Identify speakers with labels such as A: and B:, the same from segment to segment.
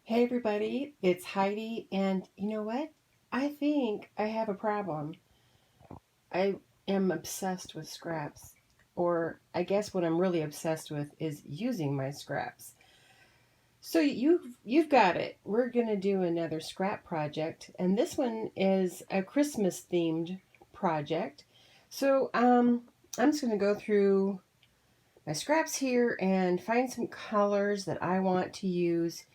A: Hey everybody, it's Heidi, and you know what? I think I have a problem. I am obsessed with scraps, or I guess what I'm really obsessed with is using my scraps. So you've got it. We're gonna do another scrap project, and this one is a Christmas themed project. So I'm just gonna go through my scraps here and find some colors that I want to use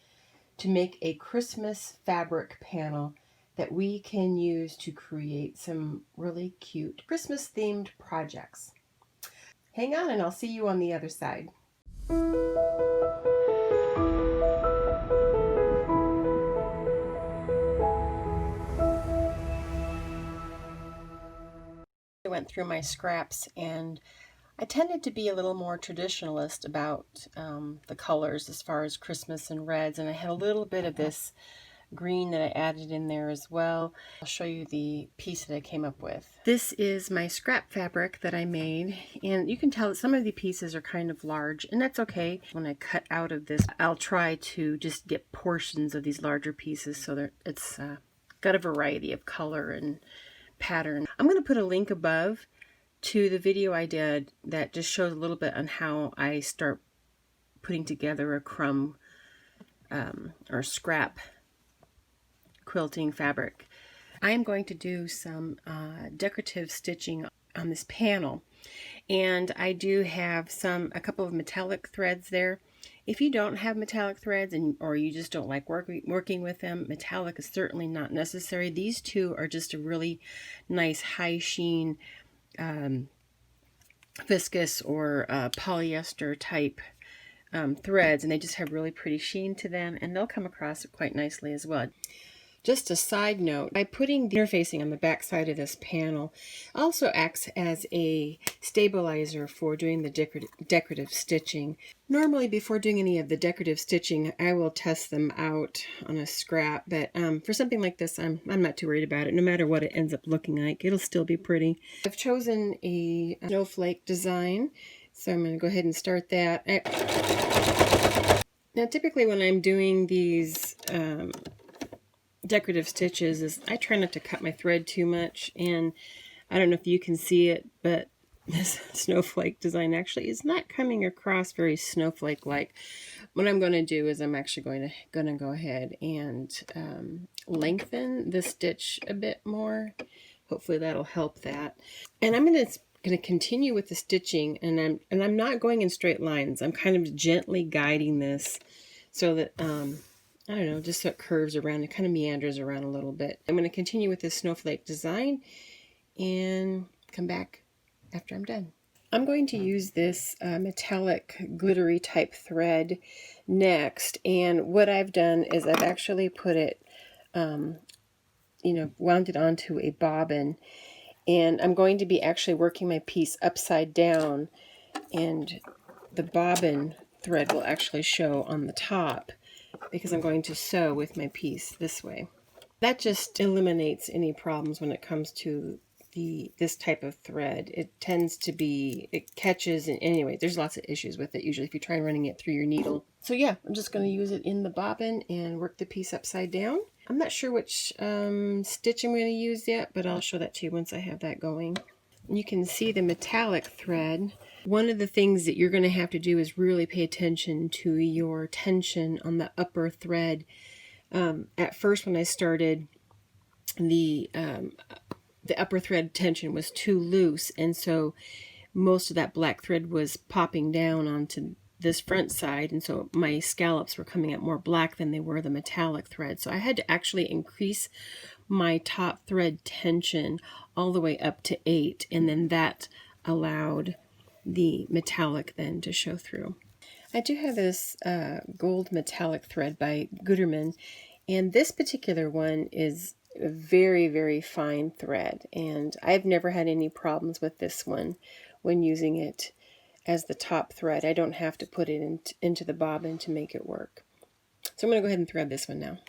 A: to make a Christmas fabric panel that we can use to create some really cute Christmas themed projects. Hang on and I'll see you on the other side. I went through my scraps and I tended to be a little more traditionalist about the colors as far as Christmas and reds, and I had a little bit of this green that I added in there as well. I'll show you the piece that I came up with. This is my scrap fabric that I made, and you can tell that some of the pieces are kind of large, and that's okay. When I cut out of this, I'll try to just get portions of these larger pieces so that it's got a variety of color and pattern. I'm going to put a link above to the video I did that just shows a little bit on how I start putting together a crumb or scrap quilting fabric. I am going to do some decorative stitching on this panel, and I do have a couple of metallic threads there. If you don't have metallic threads or you just don't like working with them, metallic is certainly not necessary. These two are just a really nice high sheen viscose or polyester type threads, and they just have really pretty sheen to them, and they'll come across quite nicely as well. Just a side note, by putting the interfacing on the back side of this panel also acts as a stabilizer for doing the decorative stitching. Normally before doing any of the decorative stitching, I will test them out on a scrap, but for something like this, I'm not too worried about it. No matter what it ends up looking like, it'll still be pretty. I've chosen a snowflake design, so I'm going to go ahead and start that. Now typically when I'm doing these decorative stitches is I try not to cut my thread too much, and I don't know if you can see it, but this snowflake design actually is not coming across very snowflake like. What I'm going to do is I'm actually going to go ahead and lengthen the stitch a bit more. Hopefully that'll help that. And I'm going to continue with the stitching, and I'm not going in straight lines. I'm kind of gently guiding this so that I don't know, just so it curves around, it kind of meanders around a little bit. I'm going to continue with this snowflake design and come back after I'm done. I'm going to use this metallic glittery type thread next, and what I've done is I've actually put it, wound it onto a bobbin, and I'm going to be actually working my piece upside down, and the bobbin thread will actually show on the top, because I'm going to sew with my piece this way. That just eliminates any problems when it comes to this type of thread. It tends to be, it catches, and anyway, there's lots of issues with it usually if you try running it through your needle. So yeah, I'm just going to use it in the bobbin and work the piece upside down. I'm not sure which stitch I'm going to use yet, but I'll show that to you once I have that going. You can see the metallic thread. One of the things that you're going to have to do is really pay attention to your tension on the upper thread. At first when I started, the upper thread tension was too loose, and so most of that black thread was popping down onto this front side, and so my scallops were coming out more black than they were the metallic thread. So I had to actually increase my top thread tension all the way up to 8, and then that allowed the metallic then to show through. I do have this gold metallic thread by Gutermann, and this particular one is a very, very fine thread, and I've never had any problems with this one when using it as the top thread. I don't have to put it into the bobbin to make it work. So I'm going to go ahead and thread this one now.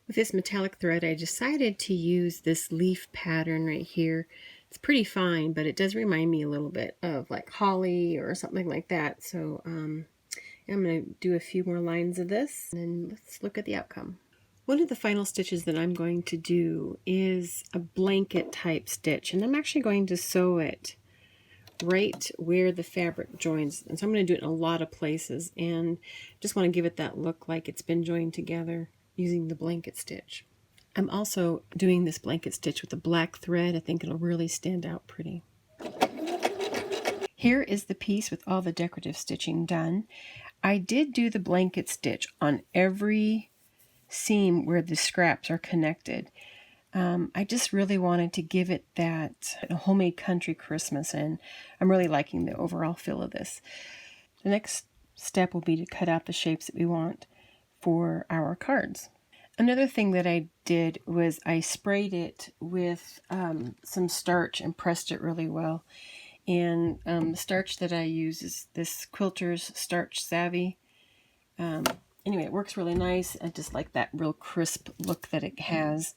A: With this metallic thread, I decided to use this leaf pattern right here. It's pretty fine, but it does remind me a little bit of like holly or something like that. So I'm going to do a few more lines of this, and then let's look at the outcome. One of the final stitches that I'm going to do is a blanket type stitch, and I'm actually going to sew it right where the fabric joins. And so I'm going to do it in a lot of places, and just want to give it that look like it's been joined together using the blanket stitch. I'm also doing this blanket stitch with a black thread. I think it'll really stand out pretty. Here is the piece with all the decorative stitching done. I did do the blanket stitch on every seam where the scraps are connected. I just really wanted to give it that homemade country Christmas, and I'm really liking the overall feel of this. The next step will be to cut out the shapes that we want for our cards. Another thing that I did was I sprayed it with some starch and pressed it really well. And the starch that I use is this Quilter's Starch Savvy. Anyway, it works really nice. I just like that real crisp look that it has.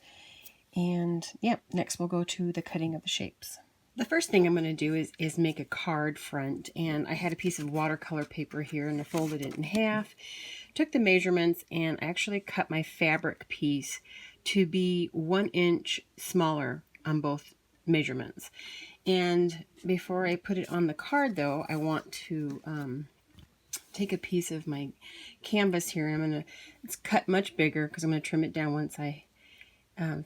A: And yeah, next we'll go to the cutting of the shapes. The first thing I'm going to do is make a card front. And I had a piece of watercolor paper here, and I folded it in half. Took the measurements and actually cut my fabric piece to be 1 inch smaller on both measurements. And before I put it on the card, though, I want to take a piece of my canvas here. It's cut much bigger because I'm going to trim it down once I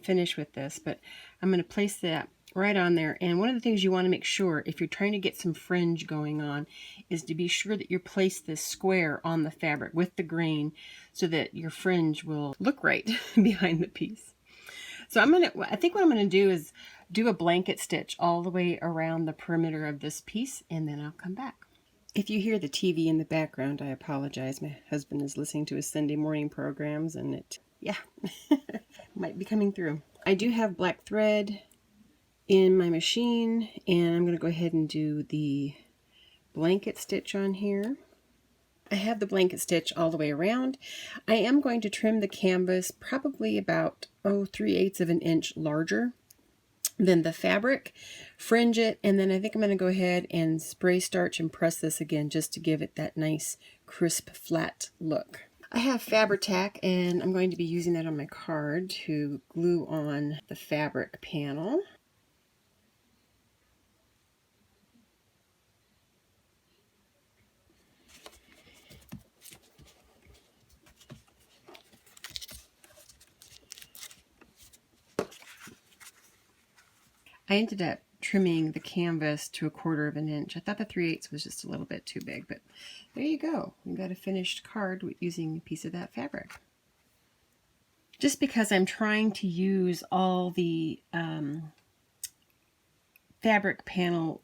A: finish with this. But I'm going to place that right on there. And one of the things you want to make sure, if you're trying to get some fringe going on, is to be sure that you place this square on the fabric with the grain so that your fringe will look right behind the piece. So I think what I'm going to do is do a blanket stitch all the way around the perimeter of this piece, and then I'll come back. If you hear the TV in the background, I apologize. My husband is listening to his Sunday morning programs, and it might be coming through. I do have black thread in my machine, and I'm going to go ahead and do the blanket stitch on here. I have the blanket stitch all the way around. I am going to trim the canvas probably about 3/8 of an inch larger than the fabric, fringe it, and then I think I'm going to go ahead and spray starch and press this again just to give it that nice crisp flat look. I have Fabri-Tac, and I'm going to be using that on my card to glue on the fabric panel. I ended up trimming the canvas to 1/4 of an inch. I thought the 3/8 was just a little bit too big, but there you go. We've got a finished card using a piece of that fabric. Just because I'm trying to use all the fabric panel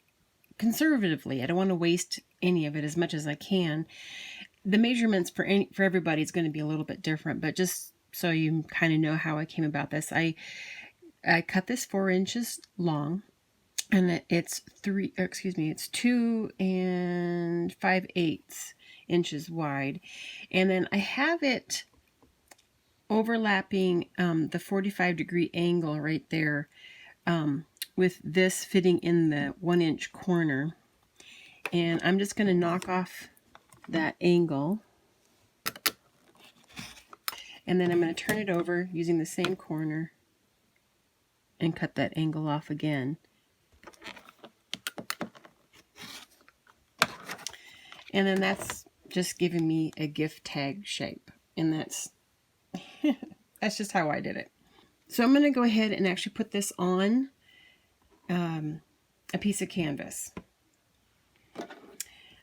A: conservatively, I don't want to waste any of it as much as I can. The measurements for everybody is going to be a little bit different, but just so you kind of know how I came about this, I cut this 4 inches long, and it's 2 5/8 inches wide, and then I have it overlapping the 45-degree angle right there, with this fitting in the 1 inch corner, and I'm just going to knock off that angle, and then I'm going to turn it over using the same corner and cut that angle off again. And then that's just giving me a gift tag shape, and that's that's just how I did it. So I'm going to go ahead and actually put this on a piece of canvas.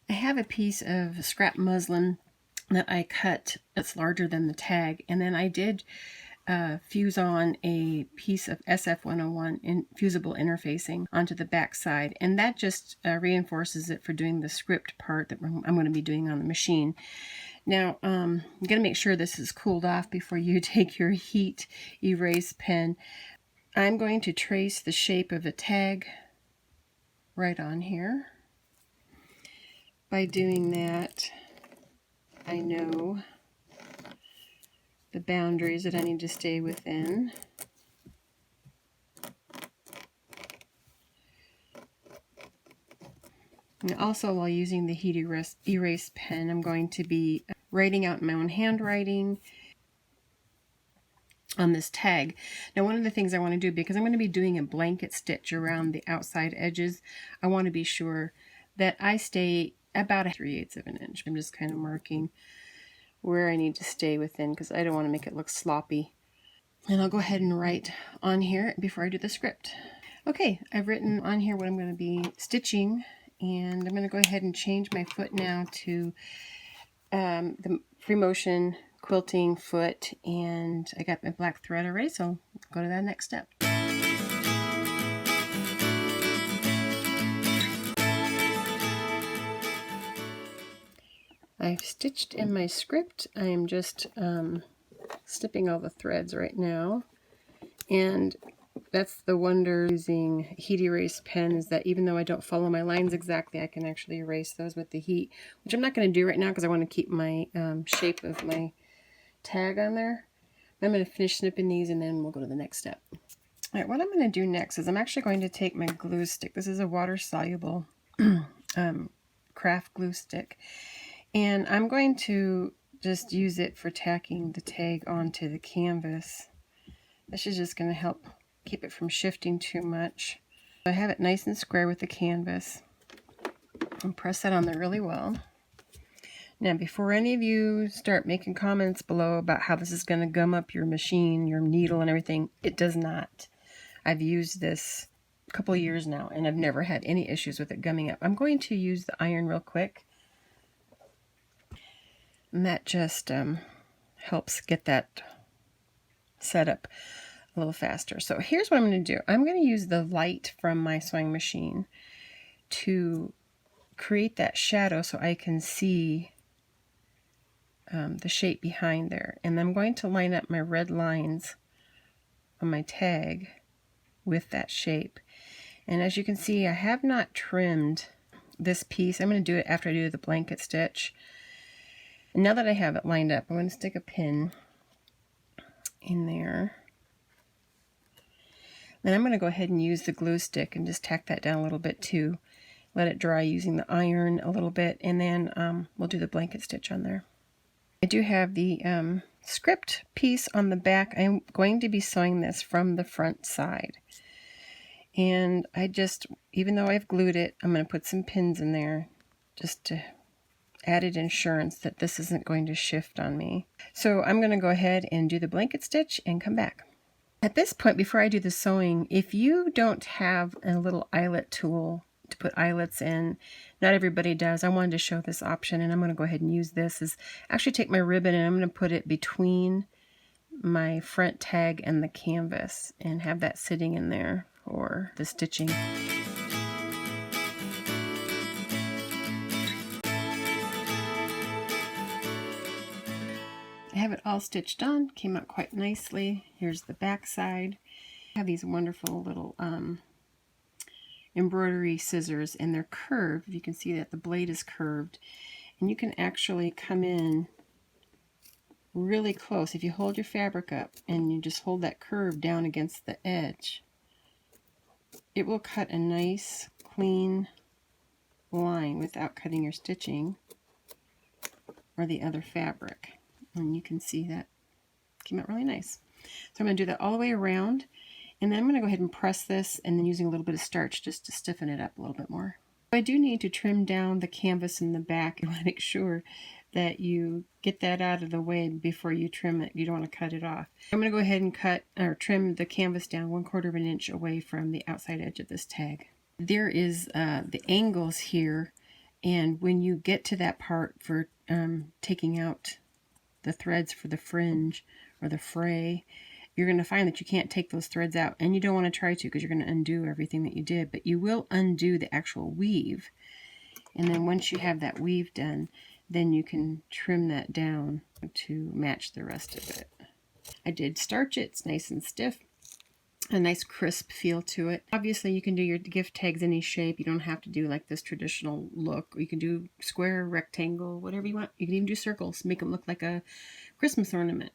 A: I have a piece of scrap muslin that I cut that's larger than the tag, and then I did fuse on a piece of SF101 fusible interfacing onto the back side, and that just reinforces it for doing the script part that I'm going to be doing on the machine. Now, I'm going to make sure this is cooled off before you take your heat erase pen. I'm going to trace the shape of a tag right on here. By doing that, I know the boundaries that I need to stay within. And also, while using the heat erase pen, I'm going to be writing out in my own handwriting on this tag. Now, one of the things I want to do, because I'm going to be doing a blanket stitch around the outside edges, I want to be sure that I stay about 3/8 of an inch. I'm just kind of marking where I need to stay within, because I don't want to make it look sloppy. And I'll go ahead and write on here before I do the script. Okay, I've written on here what I'm going to be stitching, and I'm going to go ahead and change my foot now to the Free Motion quilting foot, and I got my black thread already, so I'll go to that next step. I've stitched in my script. I am just snipping all the threads right now, and that's the wonder using heat erase pens, that even though I don't follow my lines exactly, I can actually erase those with the heat, which I'm not going to do right now because I want to keep my shape of my tag on there. I'm going to finish snipping these and then we'll go to the next step. All right, what I'm going to do next is I'm actually going to take my glue stick. This is a water-soluble craft glue stick, and I'm going to just use it for tacking the tag onto the canvas. This is just going to help keep it from shifting too much. I have it nice and square with the canvas, and press that on there really well. Now, before any of you start making comments below about how this is going to gum up your machine, your needle and everything, it does not. I've used this a couple of years now, and I've never had any issues with it gumming up. I'm going to use the iron real quick, and that just helps get that set up a little faster. So here's what I'm going to do. I'm going to use the light from my sewing machine to create that shadow so I can see the shape behind there. And I'm going to line up my red lines on my tag with that shape. And as you can see, I have not trimmed this piece. I'm going to do it after I do the blanket stitch. And now that I have it lined up, I'm going to stick a pin in there. Then I'm going to go ahead and use the glue stick and just tack that down a little bit too. Let it dry using the iron a little bit, and then we'll do the blanket stitch on there. I do have the script piece on the back. I'm going to be sewing this from the front side. And I just, even though I've glued it, I'm going to put some pins in there just to added insurance that this isn't going to shift on me. So I'm going to go ahead and do the blanket stitch and come back. At this point, before I do the sewing, if you don't have a little eyelet tool to put eyelets in, not everybody does. I wanted to show this option, and I'm going to go ahead and use this. Is actually take my ribbon and I'm going to put it between my front tag and the canvas and have that sitting in there for the stitching. I have it all stitched on, came out quite nicely. Here's the back side. I have these wonderful little embroidery scissors, and they're curved. You can see that the blade is curved, and you can actually come in really close. If you hold your fabric up and you just hold that curve down against the edge, it will cut a nice clean line without cutting your stitching or the other fabric. And you can see that came out really nice. So I'm going to do that all the way around, and then I'm going to go ahead and press this, and then using a little bit of starch just to stiffen it up a little bit more. I do need to trim down the canvas in the back. You want to make sure that you get that out of the way before you trim it. You don't want to cut it off. I'm going to go ahead and cut or trim the canvas down 1/4 of an inch away from the outside edge of this tag. There is the angles here, and when you get to that part for taking out the threads for the fringe or the fray, you're going to find that you can't take those threads out, and you don't want to try to because you're going to undo everything that you did, but you will undo the actual weave. And then once you have that weave done, then you can trim that down to match the rest of it. I did starch it. It's nice and stiff, a nice crisp feel to it. Obviously you can do your gift tags any shape. You don't have to do like this traditional look. You can do square, rectangle, whatever you want. You can even do circles, make them look like a Christmas ornament.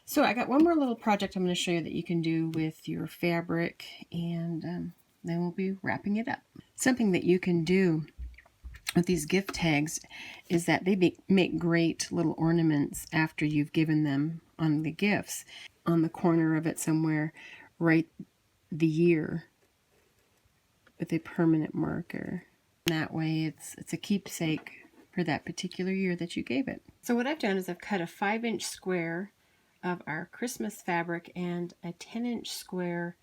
A: So I got one more little project I'm going to show you that you can do with your fabric, and then we'll be wrapping it up. Something that you can do with these gift tags is that they make great little ornaments after you've given them on the gifts. On the corner of it somewhere, write the year with a permanent marker. That way it's a keepsake for that particular year that you gave it. So what I've done is I've cut a 5-inch square of our Christmas fabric and a 10-inch square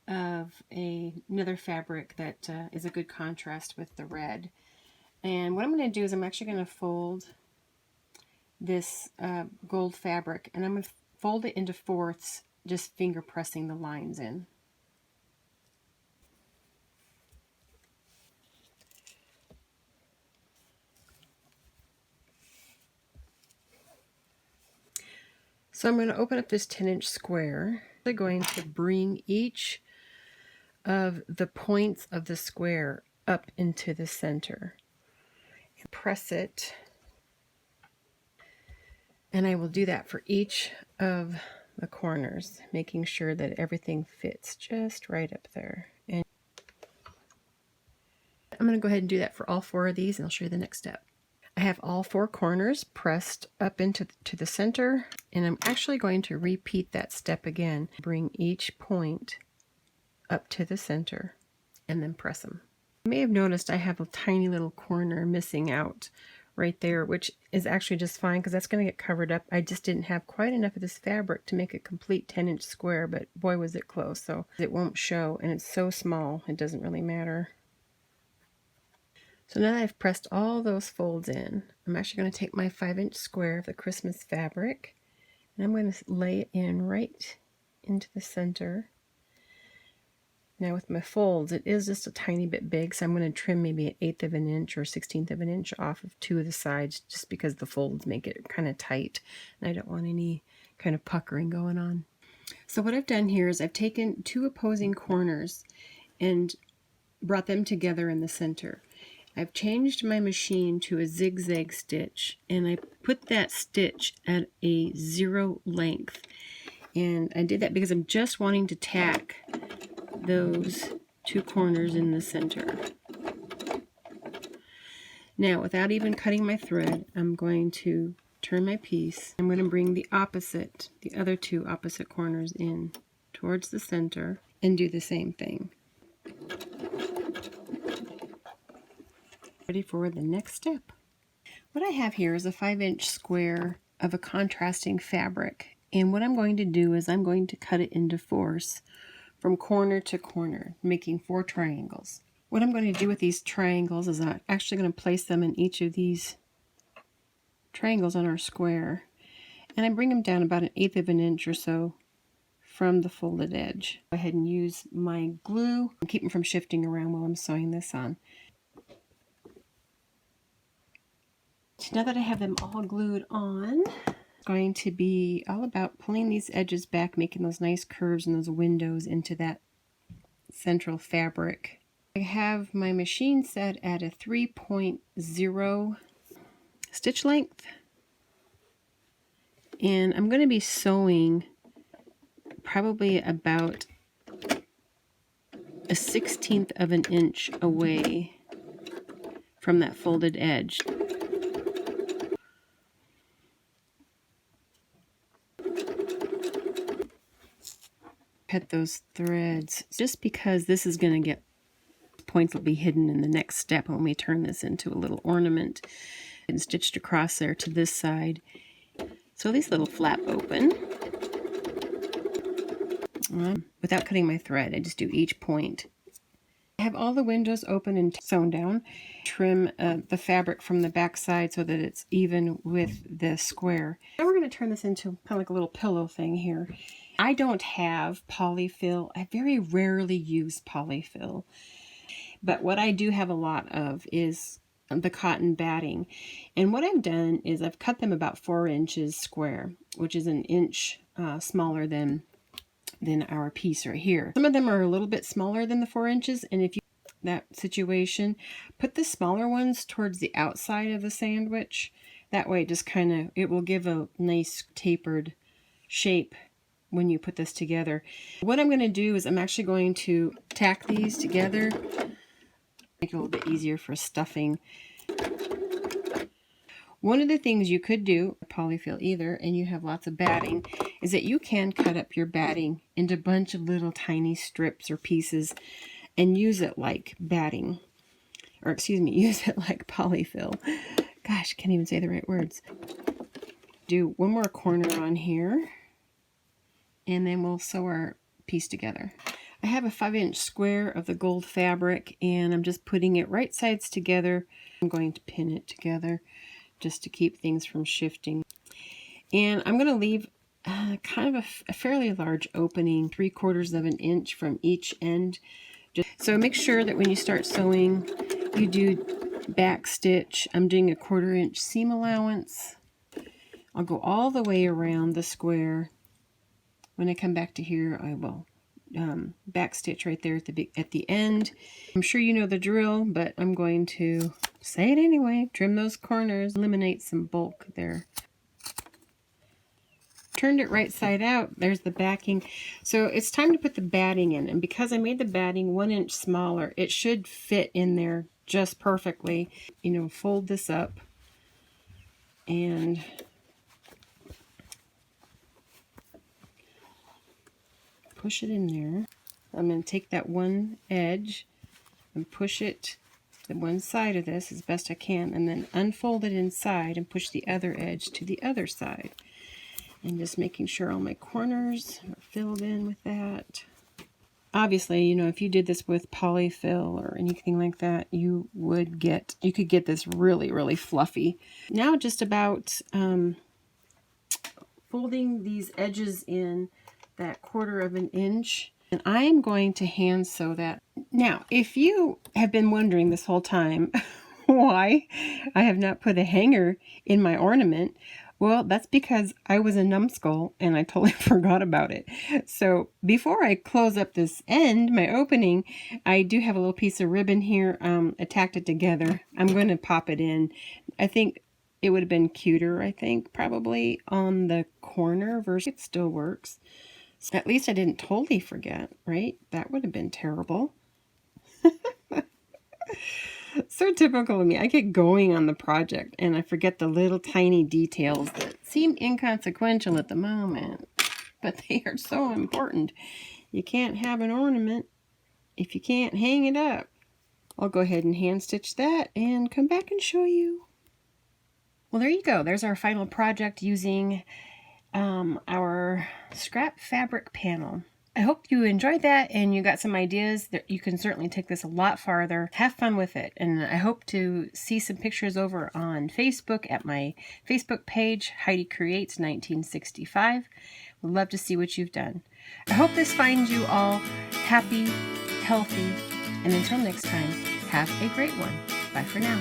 A: of another fabric that is a good contrast with the red. And what I'm going to do is I'm actually going to fold this gold fabric, and I'm going to fold it into fourths, just finger pressing the lines in. So I'm going to open up this 10-inch square. I'm going to bring each of the points of the square up into the center. And press it. And I will do that for each of the corners, making sure that everything fits just right up there. And I'm going to go ahead and do that for all 4 of these, and I'll show you the next step. I have all 4 corners pressed up into the center, and I'm actually going to repeat that step again. Bring each point up to the center and then press them. You may have noticed I have a tiny little corner missing out right there, which is actually just fine because that's going to get covered up. I just didn't have quite enough of this fabric to make a complete 10-inch square, but boy was it close, so it won't show, and it's so small it doesn't really matter. So now that I've pressed all those folds in, I'm actually going to take my 5-inch square of the Christmas fabric, and I'm going to lay it in right into the center. Now with my folds, it is just a tiny bit big, so I'm going to trim maybe 1/8 of an inch or 1/16 of an inch off of 2 of the sides, just because the folds make it kind of tight, and I don't want any kind of puckering going on. So what I've done here is I've taken 2 opposing corners and brought them together in the center. I've changed my machine to a zigzag stitch, and I put that stitch at a 0 length. And I did that because I'm just wanting to tack those 2 corners in the center. Now, without even cutting my thread, I'm going to turn my piece. I'm going to bring the other 2 opposite corners in towards the center and do the same thing. Ready for the next step. What I have here is a 5-inch square of a contrasting fabric, and what I'm going to do is I'm going to cut it into 4s from corner to corner, making 4 triangles. What I'm going to do with these triangles is I'm actually going to place them in each of these triangles on our square, and I bring them down about 1/8 of an inch or so from the folded edge. Go ahead and use my glue and keep them from shifting around while I'm sewing this on. So now that I have them all glued on, it's going to be all about pulling these edges back, making those nice curves and those windows into that central fabric. I have my machine set at a 3.0 stitch length, and I'm going to be sewing probably about a 1/16 of an inch away from that folded edge. Cut those threads just because this is going to get points will be hidden in the next step when we turn this into a little ornament, and stitched across there to this side. So these little flap open without cutting my thread. I just do each point. I have all the windows open and sewn down. Trim the fabric from the back side so that it's even with the square. Now we're going to turn this into kind of like a little pillow thing here. I don't have polyfill. I very rarely use polyfill. But what I do have a lot of is the cotton batting. And what I've done is I've cut them about 4 inches square, which is an inch smaller than our piece right here. Some of them are a little bit smaller than the 4 inches, and if you that situation, put the smaller ones towards the outside of the sandwich. That way it will give a nice tapered shape when you put this together. What I'm going to do is I'm actually going to tack these together, make it a little bit easier for stuffing. One of the things you could do, polyfill either, and you have lots of batting, is that you can cut up your batting into a bunch of little tiny strips or pieces and use it like batting. Or excuse me, use it like polyfill. Gosh, can't even say the right words. Do one more corner on here, and then we'll sew our piece together. I have a 5-inch square of the gold fabric, and I'm just putting it right sides together. I'm going to pin it together just to keep things from shifting. And I'm going to leave kind of a fairly large opening, 3/4 of an inch from each end. So make sure that when you start sewing, you do back stitch. I'm doing a 1/4 inch seam allowance. I'll go all the way around the square. When I come back to here, I will back stitch right there at the end. I'm sure you know the drill, but I'm going to say it anyway. Trim those corners, eliminate some bulk there. Turned it right side out. There's the backing. So it's time to put the batting in, and because I made the batting 1 inch smaller, it should fit in there just perfectly. You know, fold this up and push it in there. I'm going to take that one edge and push it to one side of this as best I can, and then unfold it inside and push the other edge to the other side. And just making sure all my corners are filled in with that. Obviously, you know, if you did this with polyfill or anything like that, you could get this really, really fluffy. Now just about folding these edges in that 1/4 of an inch, and I am going to hand sew that. Now, if you have been wondering this whole time why I have not put a hanger in my ornament, well, that's because I was a numbskull and I totally forgot about it. So before I close up this end, my opening, I do have a little piece of ribbon here. I tacked it together. I'm going to pop it in. I think it would have been cuter, I think, probably on the corner version. It still works. So at least I didn't totally forget, right? That would have been terrible. So typical of me. I get going on the project and I forget the little tiny details that seem inconsequential at the moment, but they are so important. You can't have an ornament if you can't hang it up. I'll go ahead and hand stitch that and come back and show you. Well, there you go. There's our final project using our scrap fabric panel. I hope you enjoyed that and you got some ideas that you can certainly take this a lot farther. Have fun with it, and I hope to see some pictures over on Facebook at my Facebook page, Heidi Creates 1965. Would love to see what you've done. I hope this finds you all happy, healthy, and until next time, have a great one. Bye for now.